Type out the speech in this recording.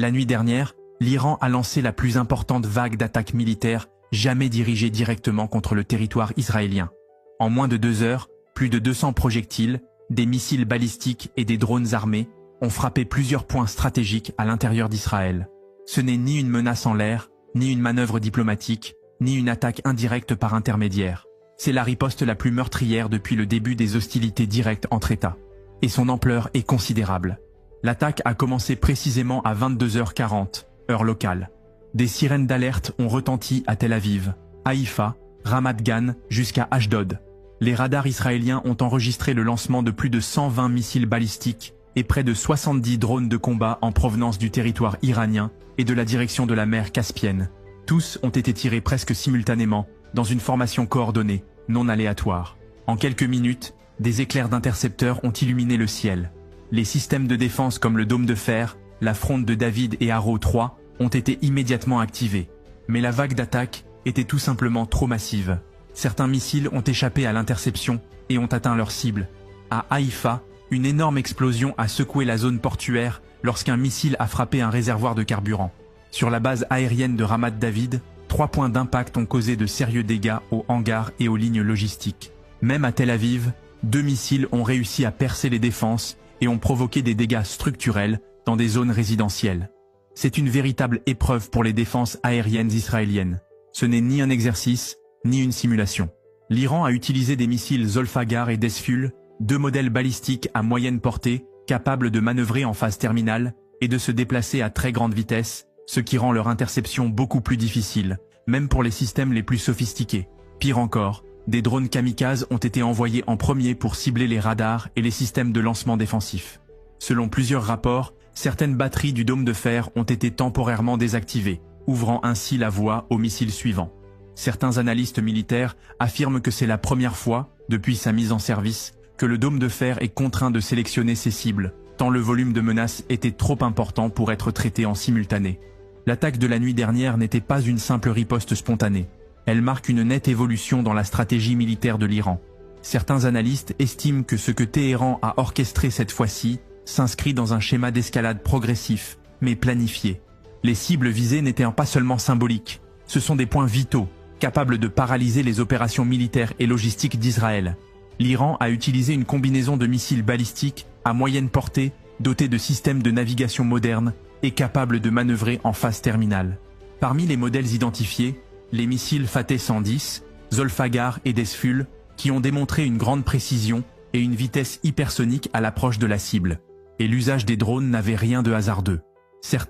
La nuit dernière, l'Iran a lancé la plus importante vague d'attaques militaires jamais dirigée directement contre le territoire israélien. En moins de 2 heures, plus de 200 projectiles, des missiles balistiques et des drones armés ont frappé plusieurs points stratégiques à l'intérieur d'Israël. Ce n'est ni une menace en l'air, ni une manœuvre diplomatique, ni une attaque indirecte par intermédiaire. C'est la riposte la plus meurtrière depuis le début des hostilités directes entre États. Et son ampleur est considérable. L'attaque a commencé précisément à 22h40, heure locale. Des sirènes d'alerte ont retenti à Tel Aviv, Haïfa, Ramat Gan jusqu'à Ashdod. Les radars israéliens ont enregistré le lancement de plus de 120 missiles balistiques et près de 70 drones de combat en provenance du territoire iranien et de la direction de la mer Caspienne. Tous ont été tirés presque simultanément, dans une formation coordonnée, non aléatoire. En quelques minutes, des éclairs d'intercepteurs ont illuminé le ciel. Les systèmes de défense comme le dôme de fer, la fronde de David et Arrow 3 ont été immédiatement activés. Mais la vague d'attaque était tout simplement trop massive. Certains missiles ont échappé à l'interception et ont atteint leur cible. À Haïfa, une énorme explosion a secoué la zone portuaire lorsqu'un missile a frappé un réservoir de carburant. Sur la base aérienne de Ramat David, 3 points d'impact ont causé de sérieux dégâts aux hangars et aux lignes logistiques. Même à Tel Aviv, 2 missiles ont réussi à percer les défenses et ont provoqué des dégâts structurels dans des zones résidentielles. C'est une véritable épreuve pour les défenses aériennes israéliennes. Ce n'est ni un exercice, ni une simulation. L'Iran a utilisé des missiles Zolfaghar et Desful, 2 modèles balistiques à moyenne portée, capables de manœuvrer en phase terminale et de se déplacer à très grande vitesse, ce qui rend leur interception beaucoup plus difficile, même pour les systèmes les plus sophistiqués. Pire encore, des drones kamikazes ont été envoyés en premier pour cibler les radars et les systèmes de lancement défensifs. Selon plusieurs rapports, certaines batteries du dôme de fer ont été temporairement désactivées, ouvrant ainsi la voie aux missiles suivants. Certains analystes militaires affirment que c'est la première fois, depuis sa mise en service, que le dôme de fer est contraint de sélectionner ses cibles, tant le volume de menaces était trop important pour être traité en simultané. L'attaque de la nuit dernière n'était pas une simple riposte spontanée. Elle marque une nette évolution dans la stratégie militaire de l'Iran. Certains analystes estiment que ce que Téhéran a orchestré cette fois-ci s'inscrit dans un schéma d'escalade progressif, mais planifié. Les cibles visées n'étaient pas seulement symboliques, ce sont des points vitaux, capables de paralyser les opérations militaires et logistiques d'Israël. L'Iran a utilisé une combinaison de missiles balistiques à moyenne portée, dotés de systèmes de navigation modernes et capables de manœuvrer en phase terminale. Parmi les modèles identifiés, les missiles Fateh 110, Zolfaghar et Desful, qui ont démontré une grande précision et une vitesse hypersonique à l'approche de la cible. Et l'usage des drones n'avait rien de hasardeux. Certains